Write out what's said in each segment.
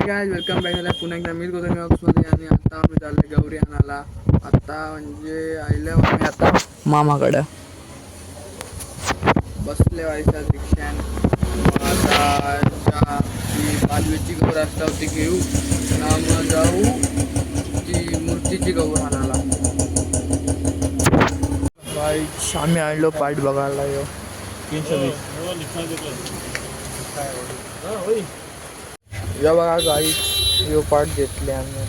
काय welcome back झाला पुन्हा एकदा मी मध्ये आणि आता आम्ही चाललोय गौरी आणायला. आता म्हणजे आईला आम्ही आता मामाकडं बसले व्हायच्या रिक्षान. आता ती पालवीची गौर असता ती घेऊ ना मग जाऊ ती मूर्तीची गौर आणायला. गाईस आम्ही आलो पाठ बघायला. यो 320 या बघा गाईस यो पाठ घेतले आम्ही.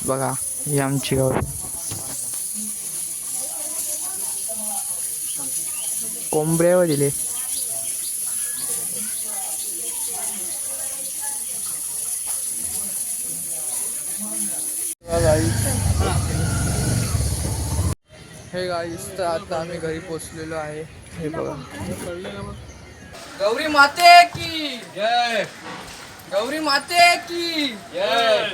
बघा ही आमची गौर. कोंबड्यावर दिले. हे गाईस तर आता आम्ही घरी पोचलेलो आहे. हे बघा गौरी माते की जय. गौरी माते की जय.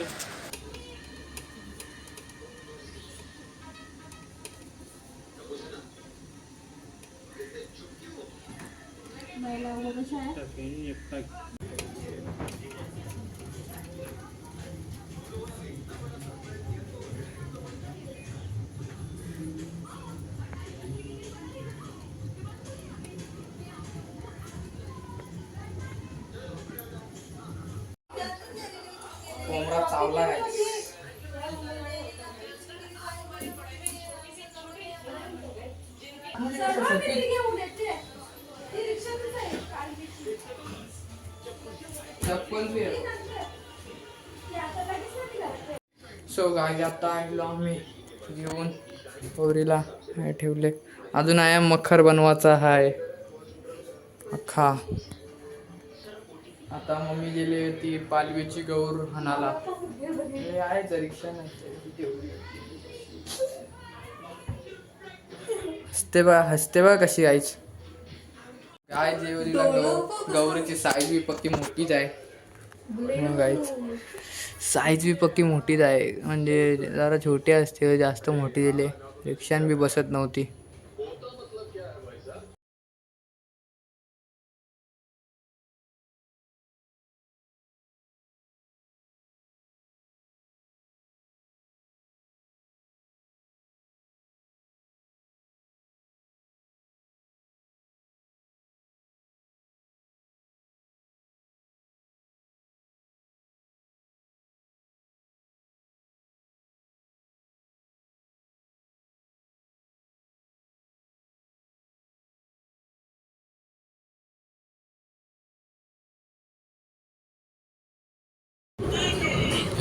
कोंबडा चावला आहे. सो गाय आता आलो आम्ही घेऊन गौरीला ठेवले. अजून आहे मखर बनवायचा आहे अख्खा. आता मम्मी गेली होती पालवीची गौर हाणाला. हे आहे रिक्षा नाही हसते बा कशी आईच. गाय जेवरीला गौरीची साईज बी पक्की मोठीच आहे. गाईच साईज बी पक्की मोठीच आहे. म्हणजे जरा छोटी असते जास्त मोठी दिली रिक्षान बी बसत नव्हती.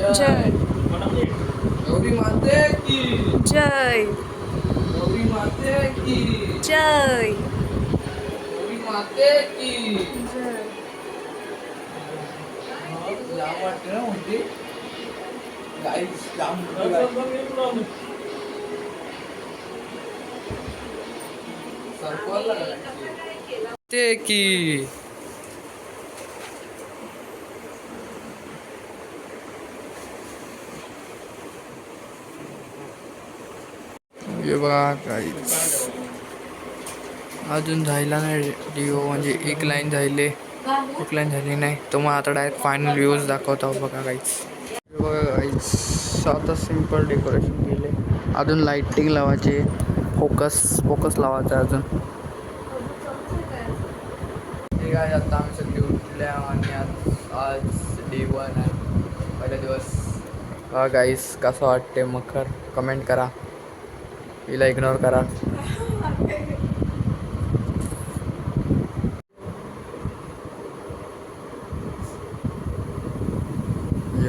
जय गौरी माते की जय. गौरी माते की जय. गौरी माते की जय. जाम वाटते ना मोठी गाईस जाम सरकवायला ते की. हे बघा काहीच अजून झाला नाही डिओ. म्हणजे एक लाईन झाली नाही तर मग आता डायरेक्ट फायनल व्ह्यूज दाखवतो. बघा काहीच बघा काहीच आता सिम्पल डेकोरेशन केले. अजून लाईटिंग लावायचे फोकस लावायचा अजून. हे काय आता आम्ही सगळे उठल्या आणि आज डे 1 आहे पहिला दिवस. हा गाईस कसं वाटते मखर कमेंट करा. हिला इग्नोर करा.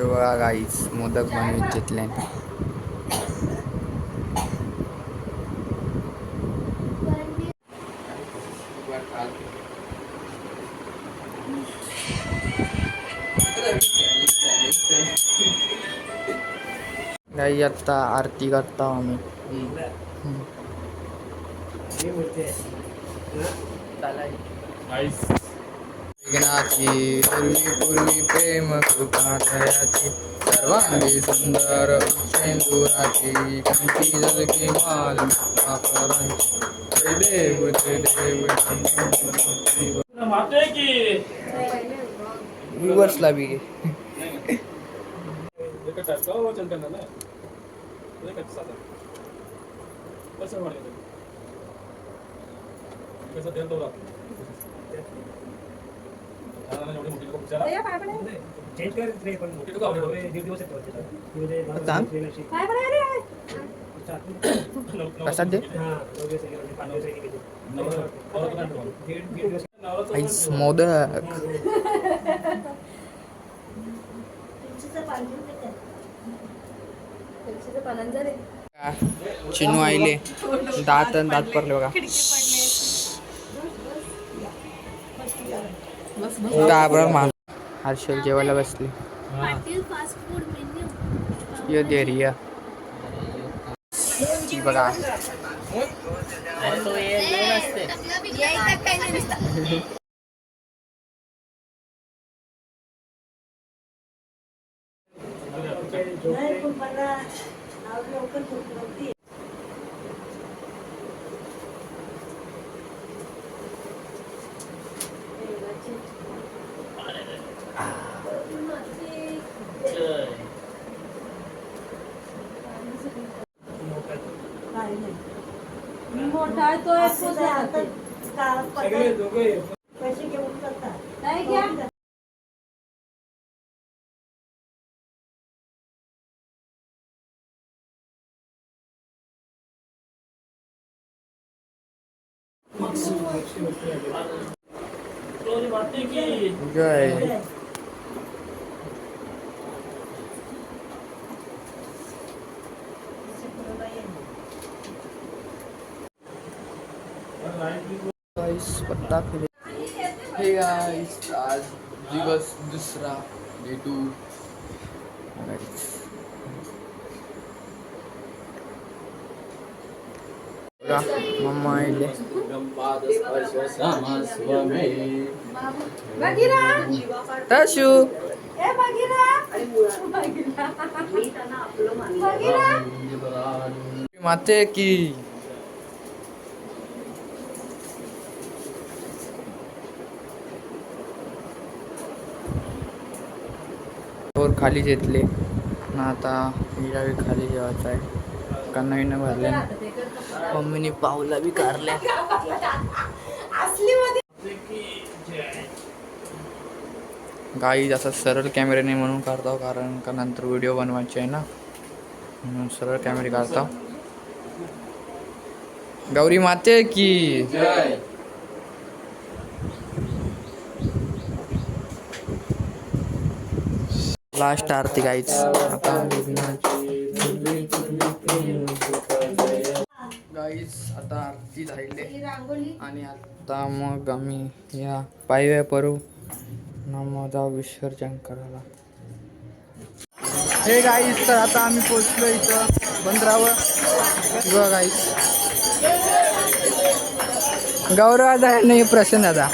बघा गाईस मोदक बनवून घेतले. गाई आता आरती करता आम्ही. विघ्नाची पूर्वी प्रेम कृपा दयाची सर्वांगी सुंदर उच्चेंदुराची कंठी झलकी माल देव व्ह्यूअर्सला बी घे. प्रसाद दे. आईस मोदक. चिनू आईले दात पडले बघा. गाबरा मान हर्षल जेवायला बसली. ये दे रिया बघा. मोठा तो पैसे घेऊन करतात. जय. गाइस पत्ता फिरे. हे गाइस आज दिवस दुसरा डे 2. मम्मा आईले तशू माते की और खाली घेतले ना. आता हिरावी खाली जेवायचं आहे. कन्नईनं भरले. मम्मीने पावला बी कारल्या. गाई जसा सरळ कॅमेऱ्याने म्हणून काढतो कारण का नंतर व्हिडिओ बनवायचे आहे ना म्हणून सरळ कॅमेरे काढतो. गौरी माते की लास्ट आरती गाईच. गाईच आता आरती झाली आणि आता मग आम्ही या पायव्या परू ना मग जाऊ विसर्जन करायला. हे गाईस तर आता आम्ही पोचलो इथं बंदरावर. बघा गाईस गौरव दादा नाही प्रशांत दादा.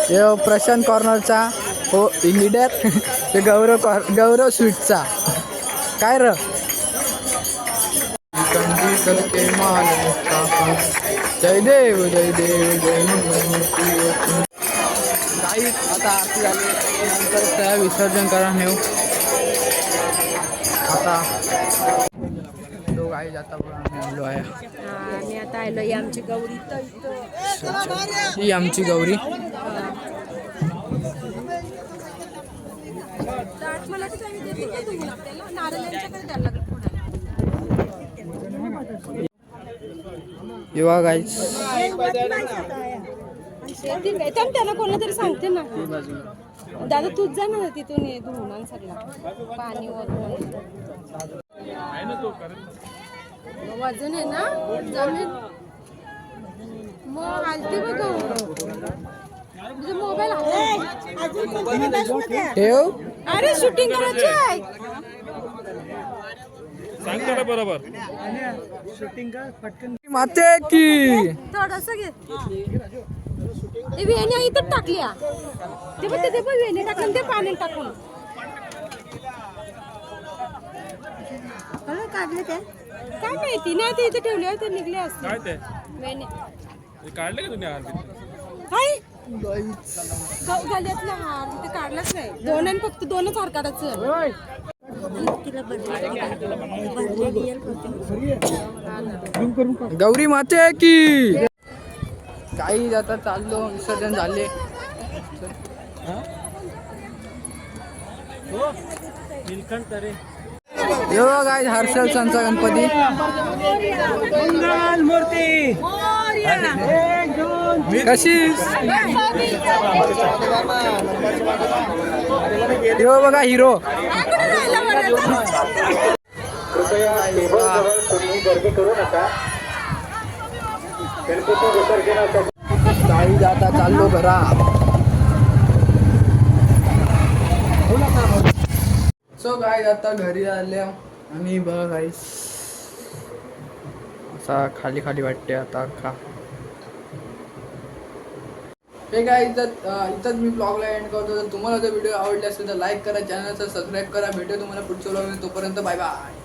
हे प्रशांत कॉर्नरचा हो लीडर. ते गौरव स्वीटचा काय र जय देव जय देव जय काही. आता आरती झाली नंतर त्या विसर्जन करा नेऊ. आता लोक आई जाता आलो आहे. मी आता आलो. ही आमची गौरी. ही आमची गौरी. युवा गाईस त्यांना कोणाला तरी सांगते ना. दादा तूच जा ना तिथून धुवून सगळं पाणी वजन आहे ना जमीन. मग आलती बघ तुझा मोबाईल. अरे शूटिंग करायची आहे. सांगतो बरोबर. माते की थोडस घे. ते वेण्या इथं टाकल्या. ते पण ते वेण्या टाकून ते पाणी टाकून काढले. ते काय माहिती नाही. ते इथे ठेवले होते निघले असते. काय ते वेण्या काढले का तुम्ही? काय गल्यातला हार ते काढलाच नाही. दोन आणि फक्त दोनच हार काढायचं. गौरी माते की काही आता चाललो विसर्जन झाले. यो काय हर्षल संचा गणपती मूर्ती कशी यो बघा हिरो. काही जाता चाललो घरा. सो गाईज आता घरी आल्या आणि बघा गाईज असा खाली खाली वाटते आता का हे काय इथंच मी ब्लॉगला एंड करतो. तर तुम्हाला जर व्हिडिओ आवडले असेल तर लाईक करा, चॅनलचा सबस्क्राईब करा. भेटू तुम्हाला पुढच्या व्लॉगमध्ये. तोपर्यंत बाय बाय.